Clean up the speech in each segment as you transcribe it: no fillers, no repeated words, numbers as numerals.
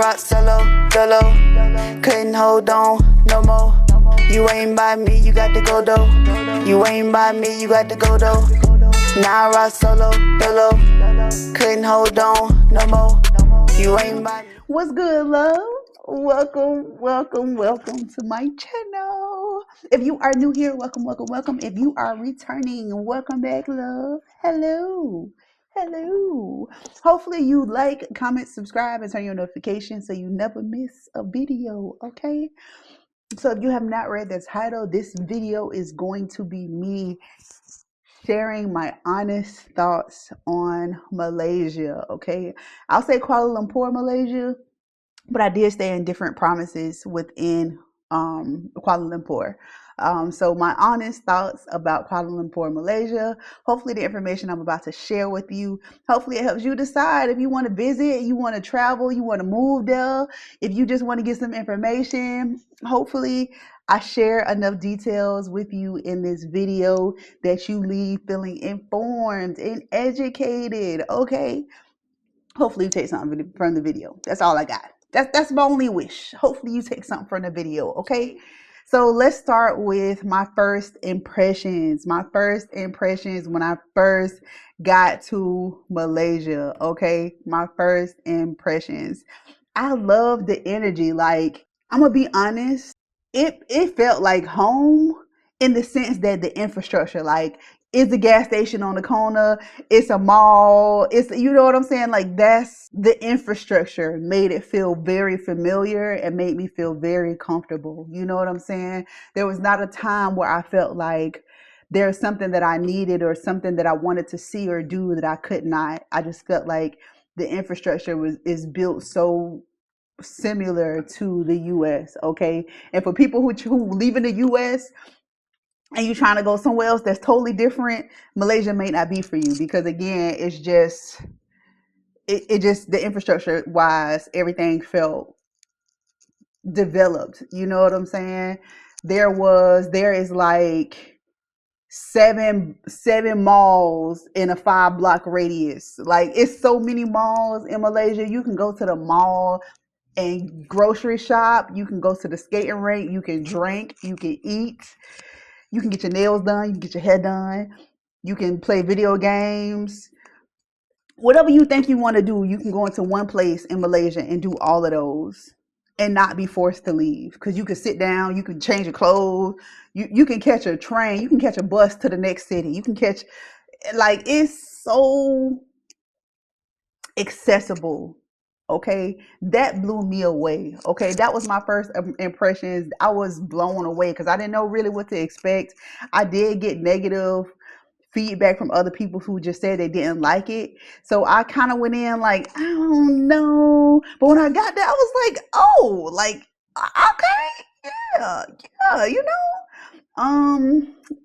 rock solo, dolo. Couldn't hold on no more. You ain't by me, you got to go though. You ain't by me, you got to go though. Now I rock solo, dolo. Couldn't hold on no more. You ain't by me. What's good, love? Welcome to my channel. If you are new here, welcome. If you are returning, welcome back, love. Hello. Hopefully you like, comment, subscribe, and turn your notifications so you never miss a video, okay? So if you have not read the title, this video is going to be me sharing my honest thoughts on Malaysia, okay? I'll say Kuala Lumpur, Malaysia, but I did stay in different provinces within Kuala Lumpur. So my honest thoughts about Kuala Lumpur, Malaysia. Hopefully the information I'm about to share with you, hopefully it helps you decide if you want to visit, you want to travel, you want to move there, if you just want to get some information. Hopefully I share enough details with you in this video that you leave feeling informed and educated, okay? Hopefully you take something from the video. That's all I got. That's my only wish. Hopefully you take something from the video, okay? So let's start with my first impressions. My first impressions when I first got to Malaysia, okay? My first impressions. I love the energy. Like, I'm gonna be honest, it felt like home in the sense that the infrastructure, like, it's a gas station on the corner, it's a mall, it's, you know what I'm saying? Like, that's the infrastructure made it feel very familiar and made me feel very comfortable. You know what I'm saying? There was not a time where I felt like there's something that I needed or something that I wanted to see or do that I could not. I just felt like the infrastructure is built so similar to the US, okay? And for people who live in the US and you trying to go somewhere else that's totally different, Malaysia may not be for you, because again, it's just it just, the infrastructure wise, everything felt developed. You know what I'm saying? There is like seven malls in a 5-block radius. Like, it's so many malls in Malaysia. You can go to the mall and grocery shop, you can go to the skating rink, you can drink, you can eat, you can get your nails done, you can get your hair done, you can play video games. Whatever you think you want to do, you can go into one place in Malaysia and do all of those and not be forced to leave, because you can sit down, you can change your clothes, you can catch a train, you can catch a bus to the next city, you can catch, like, it's so accessible. Okay, that blew me away. Okay, that was my first impressions. I was blown away because I didn't know really what to expect. I did get negative feedback from other people who just said they didn't like it. So I kind of went in like, I don't know. But when I got there, I was like, oh, like, okay, yeah, you know.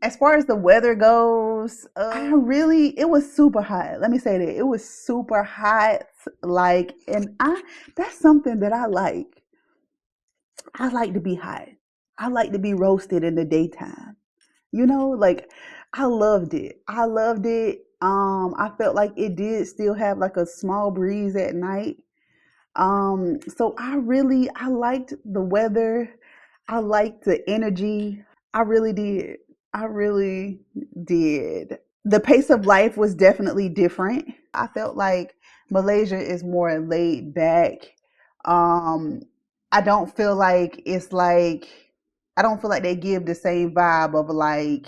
As far as the weather goes, it was super hot. Let me say that. It was super hot. Like, and that's something that I like. I like to be hot. I like to be roasted in the daytime. You know, like, I loved it. I felt like it did still have like a small breeze at night. So I liked the weather. I liked the energy. I really did. The pace of life was definitely different. I felt like Malaysia is more laid back. Um, I don't feel like I don't feel like they give the same vibe of like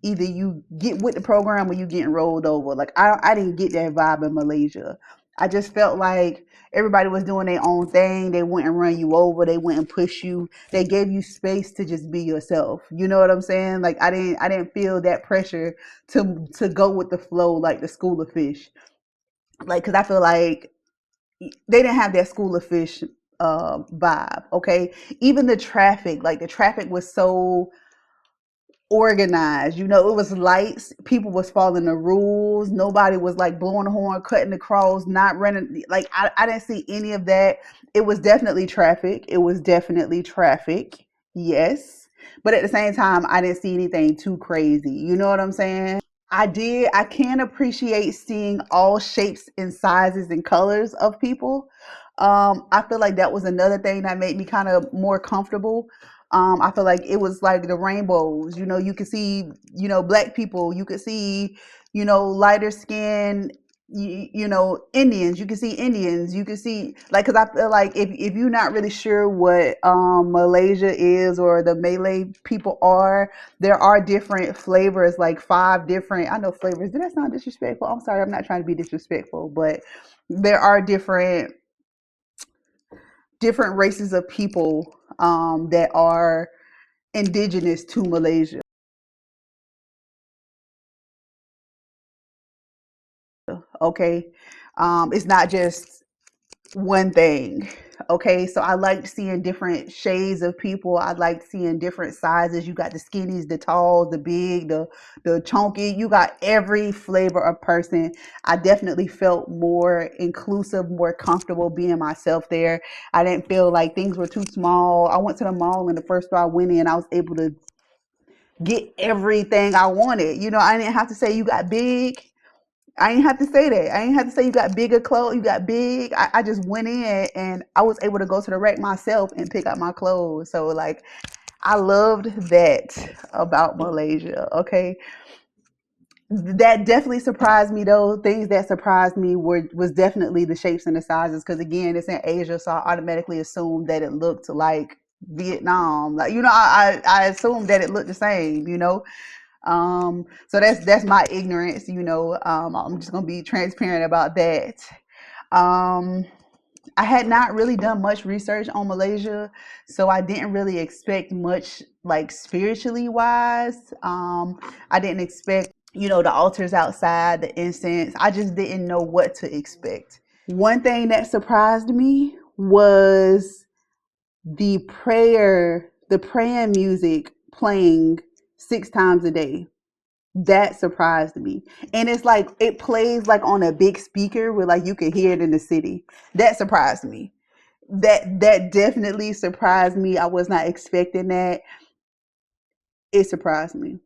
either you get with the program or you getting rolled over. Like, I didn't get that vibe in Malaysia. I just felt like everybody was doing their own thing. They wouldn't run you over. They wouldn't push you. They gave you space to just be yourself. You know what I'm saying? Like, I didn't feel that pressure to go with the flow like the School of Fish. Like, because I feel like they didn't have that School of Fish vibe. Okay, even the traffic was so organized. You know, it was lights, people was following the rules, nobody was like blowing the horn, cutting across, not running. Like, I didn't see any of that. It was definitely traffic, yes, but at the same time I didn't see anything too crazy. You know what I'm saying? I can appreciate seeing all shapes and sizes and colors of people. I feel like that was another thing that made me kind of more comfortable. I feel like it was like the rainbows. You know, you could see, you know, black people. You could see, you know, lighter skin. You know, Indians. You can see Indians. You can see like, because I feel like if you're not really sure what Malaysia is or the Malay people are, there are different flavors, like 5 different. I know flavors. Did that sound disrespectful? I'm sorry. I'm not trying to be disrespectful, but there are different races of people that are indigenous to Malaysia. Okay, it's not just one thing. Okay, so I like seeing different shades of people. I like seeing different sizes. You got the skinnies, the tall, the big, the chunky. You got every flavor of person. I definitely felt more inclusive, more comfortable being myself there. I didn't feel like things were too small. I went to the mall, and the first store I went in, I was able to get everything I wanted. You know, I didn't have to say you got big. I ain't have to say that. I ain't have to say you got bigger clothes, you got big. I just went in and I was able to go to the rack myself and pick out my clothes. So like I loved that about Malaysia. Okay. That definitely surprised me though. Things that surprised me was definitely the shapes and the sizes. Cause again, it's in Asia, so I automatically assumed that it looked like Vietnam. Like, you know, I assumed that it looked the same, you know. So that's my ignorance, you know. I'm just gonna be transparent about that. um I had not really done much research on Malaysia, so I didn't really expect much, like spiritually wise. I didn't expect, you know, the altars outside, the incense. I just didn't know what to expect. One thing that surprised me was the praying music playing 6 times a day. That surprised me. And it's like it plays like on a big speaker where like you can hear it in the city. That surprised me. That definitely surprised me. I was not expecting that. It surprised me.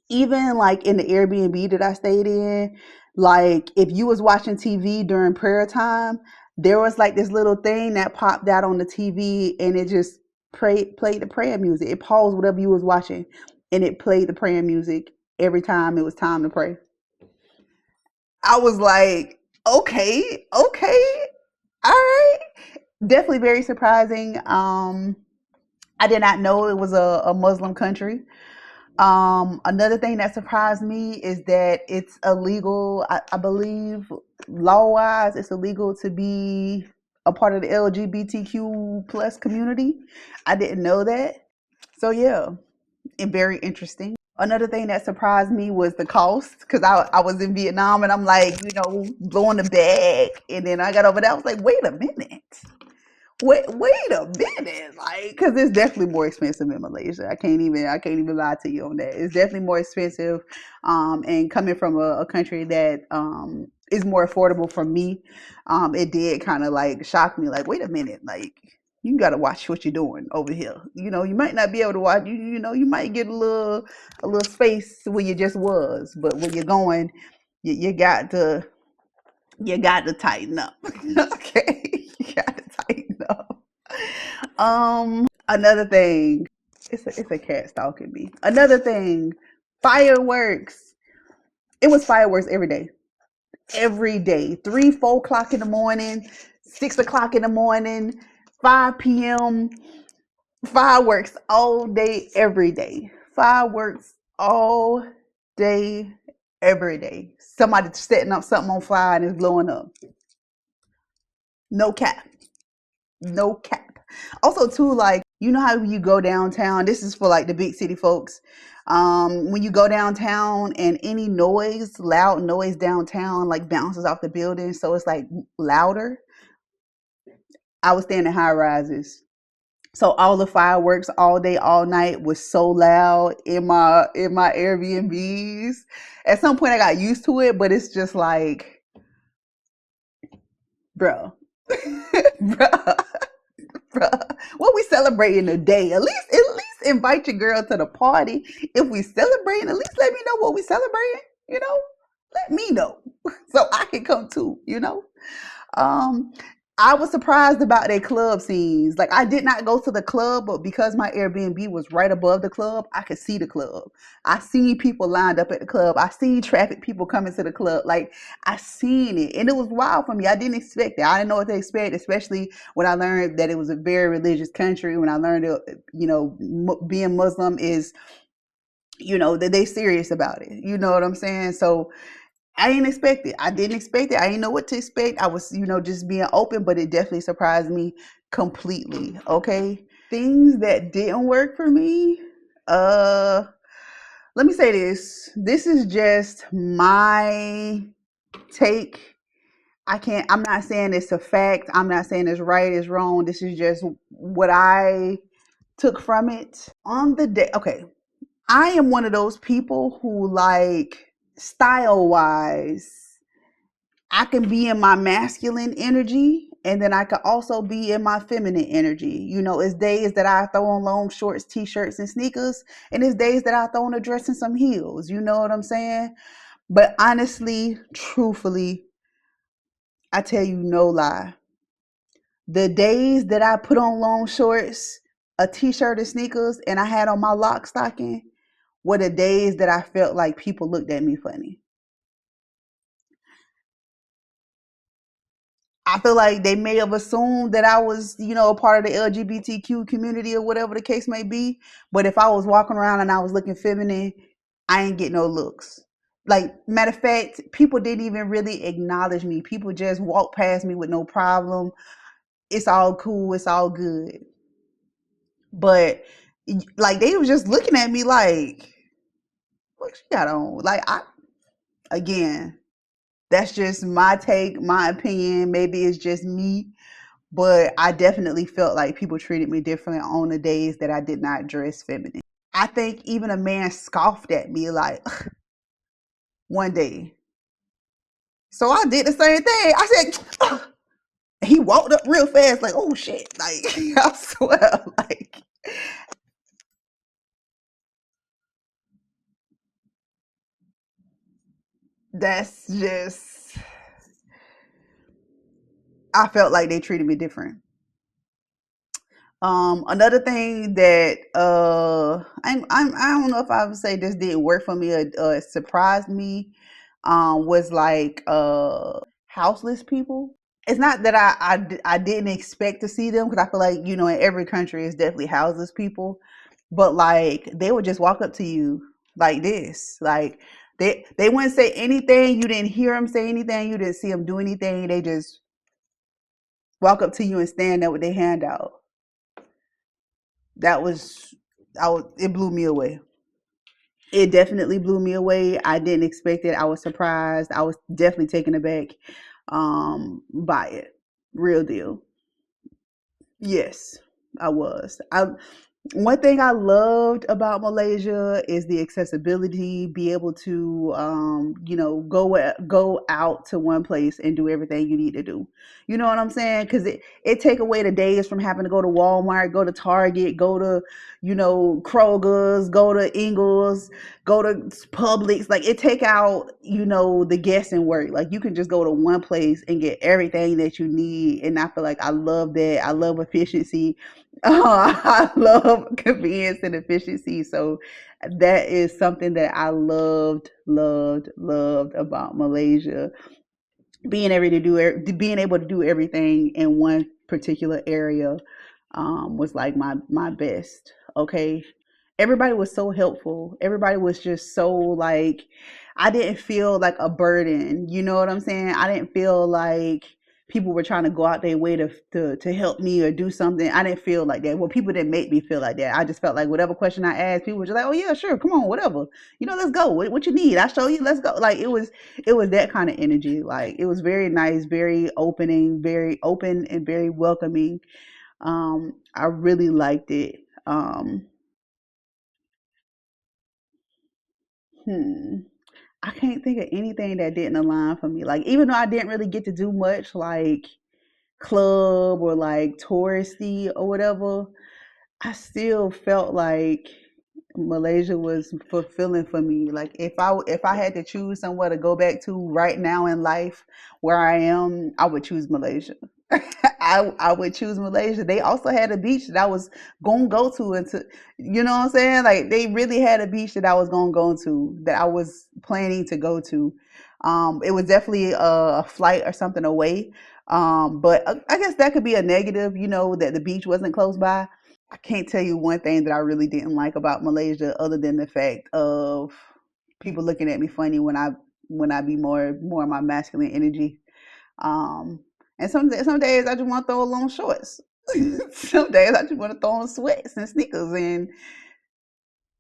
Even like in the Airbnb that I stayed in, like if you was watching TV during prayer time, there was like this little thing that popped out on the TV and it just played the prayer music. It paused whatever you was watching and it played the prayer music every time it was time to pray. I was like, okay, okay, all right. Definitely very surprising. I did not know it was a Muslim country. Another thing that surprised me is that it's illegal. I believe law wise, it's illegal to be a part of the LGBTQ plus community. I didn't know that. So yeah, and very interesting. Another thing that surprised me was the cost because I was in Vietnam and I'm like, you know, blowing the bag. And then I got over there, I was like, wait a minute. Wait a minute, like, because it's definitely more expensive in Malaysia. I can't even lie to you on that. It's definitely more expensive, and coming from a country that is more affordable for me, it did kind of like shock me. Like, wait a minute, like you got to watch what you're doing over here. You know, you might not be able to watch. You know, you might get a little space where you just was, but when you're going, you got to tighten up. Okay, you got to tighten up. Another thing, it's a cat stalking me. Another thing, fireworks. It was fireworks every day. 3, 4 o'clock in the morning, 6 o'clock in the morning, 5 p.m. Fireworks all day, every day. Fireworks all day, every day. Somebody setting up something on fire and it's blowing up. No cap. No cap. Also, too, like, you know how you go downtown, this is for like the big city folks. When you go downtown and any noise, loud noise downtown, like bounces off the building, so it's like louder. I was staying in high rises. So all the fireworks all day, all night was so loud in my Airbnbs. At some point I got used to it, but it's just like, bro. Bruh. Bruh, what we celebrating today? At least invite your girl to the party. If we celebrating, at least let me know what we celebrating. You know, let me know so I can come too. You know, um, I was surprised about their club scenes. Like, I did not go to the club, but because my Airbnb was right above the club, I could see the club. I seen people lined up at the club. I seen traffic people coming to the club. Like, I seen it, and it was wild for me. I didn't expect it. I didn't know what to expect, especially when I learned that it was a very religious country. When I learned that, being Muslim is, that they serious about it. You know what I'm saying? So I didn't expect it. I didn't expect it. I didn't know what to expect. I was, just being open, but it definitely surprised me completely. Okay. Things that didn't work for me. Let me say this. This is just my take. I'm not saying it's a fact. I'm not saying it's right, it's wrong. This is just what I took from it. On the day, okay. I am one of those people who, like, style wise, I can be in my masculine energy and then I can also be in my feminine energy. It's days that I throw on long shorts, t-shirts, and sneakers, and it's days that I throw on a dress and some heels. You know what I'm saying? But honestly, truthfully, I tell you no lie. The days that I put on long shorts, a t-shirt and sneakers, and I had on my lock stocking were the days that I felt like people looked at me funny. I feel like they may have assumed that I was, a part of the LGBTQ community or whatever the case may be. But if I was walking around and I was looking feminine, I ain't get no looks. Like, matter of fact, people didn't even really acknowledge me. People just walked past me with no problem. It's all cool. It's all good. But like, they was just looking at me like, what you got on? Like, again, that's just my take, my opinion. Maybe it's just me. But I definitely felt like people treated me differently on the days that I did not dress feminine. I think even a man scoffed at me like one day. So I did the same thing. I said, "Ugh." He walked up real fast, like, oh shit. Like, I swear, like, that's just, I felt like they treated me different. Another thing that I don't know if I would say this didn't work for me or surprised me, was like houseless people. It's not that I didn't expect to see them, because I feel like, in every country is definitely houseless people, but like they would just walk up to you like this, like they wouldn't say anything. You didn't hear them say anything. You didn't see them do anything. They just walk up to you and stand there with their hand out. That was, it blew me away. It definitely blew me away. I didn't expect it. I was surprised. I was definitely taken aback by it. Real deal. Yes, I was. One thing I loved about Malaysia is the accessibility, be able to, go out to one place and do everything you need to do. You know what I'm saying? Because it take away the days from having to go to Walmart, go to Target, go to, Kroger's, go to Ingles, go to Publix. Like, it take out, the guessing work. Like, you can just go to one place and get everything that you need. And I feel like I love that. I love efficiency. I love convenience and efficiency. So that is something that I loved, loved, loved about Malaysia. Being able to do everything in one particular area, was like my best. Okay, everybody was so helpful. Everybody was just so, like, I didn't feel like a burden. You know what I'm saying? I didn't feel like people were trying to go out their way to help me or do something. I didn't feel like that. Well, people didn't make me feel like that. I just felt like whatever question I asked, people were just like, oh yeah, sure, come on, whatever. Let's go. What you need? I show you. Let's go. Like, it was that kind of energy. Like, it was very nice, very very open and very welcoming. I really liked it. Hmm. I can't think of anything that didn't align for me. Like, even though I didn't really get to do much, like, club or like touristy or whatever, I still felt like Malaysia was fulfilling for me. Like, if I had to choose somewhere to go back to right now in life where I am, I would choose Malaysia. I would choose Malaysia. They also had a beach that I was gonna go to, and to, you know what I'm saying? Like they really had a beach that I was gonna go to, that I was planning to go to. It was definitely a flight or something away. But I guess that could be a negative, that the beach wasn't close by. I can't tell you one thing that I really didn't like about Malaysia, other than the fact of people looking at me funny when I be more of my masculine energy. Um, and some days I just want to throw long shorts. Some days I just want to throw on sweats and sneakers and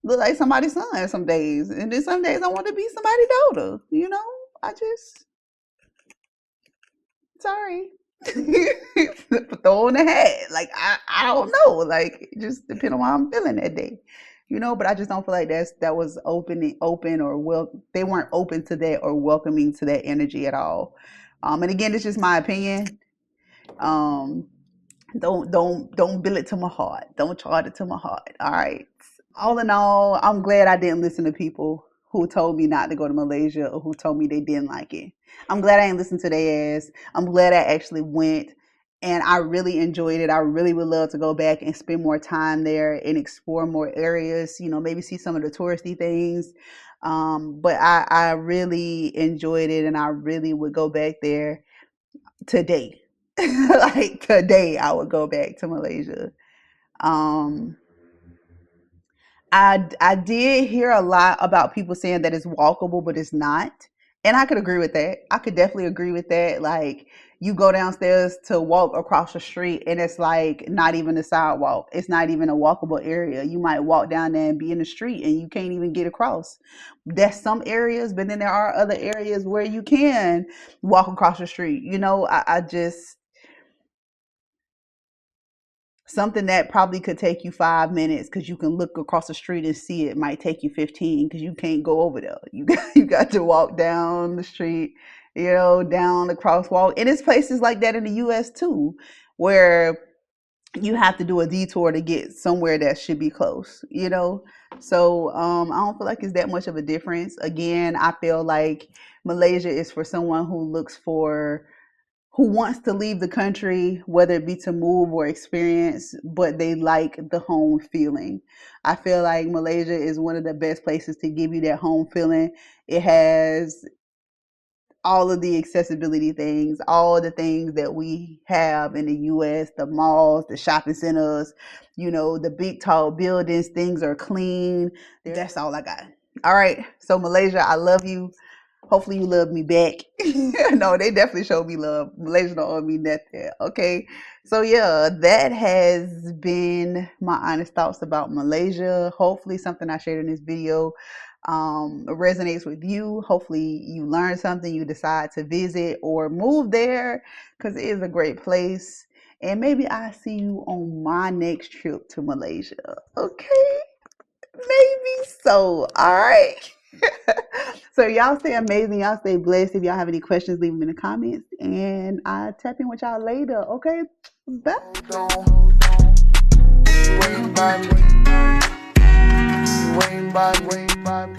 look like somebody's son. Some days, and then some days I want to be somebody's daughter. I just sorry. Throw in the hat. Like I don't know. Like it just depends on how I'm feeling that day. But I just don't feel like that was open or they weren't open to that or welcoming to that energy at all. And again, it's just my opinion. Um, don't bill it to my heart. Don't charge it to my heart. All right. All in all, I'm glad I didn't listen to people who told me not to go to Malaysia or who told me they didn't like it. I'm glad I didn't listen to their ass. I'm glad I actually went, and I really enjoyed it. I really would love to go back and spend more time there and explore more areas, maybe see some of the touristy things. But I really enjoyed it, and I really would go back there today. Like today, I would go back to Malaysia. Um, I did hear a lot about people saying that it's walkable, but it's not. And I could agree with that. I could definitely agree with that. Like you go downstairs to walk across the street and it's like not even a sidewalk. It's not even a walkable area. You might walk down there and be in the street and you can't even get across. There's some areas, but then there are other areas where you can walk across the street. I just something that probably could take you 5 minutes because you can look across the street and see it might take you 15 because you can't go over there. You got to walk down the street, down the crosswalk. And it's places like that in the US too, where you have to do a detour to get somewhere that should be close, So I don't feel like it's that much of a difference. Again, I feel like Malaysia is for someone who wants to leave the country, whether it be to move or experience, but they like the home feeling. I feel like Malaysia is one of the best places to give you that home feeling. It has all of the accessibility things, all the things that we have in the US, the malls, the shopping centers, the big tall buildings, things are clean. That's all I got. All right. So Malaysia, I love you. Hopefully you love me back. No, they definitely showed me love. Malaysia don't owe me nothing. Okay. So yeah, that has been my honest thoughts about Malaysia. Hopefully something I shared in this video resonates with you. Hopefully you learn something, you decide to visit or move there because it is a great place. And maybe I see you on my next trip to Malaysia. Okay. Maybe so. All right. So y'all stay amazing. Y'all stay blessed. If y'all have any questions, leave them in the comments. And I'll tap in with y'all later. Okay? Bye. You ain't by me. You ain't by me.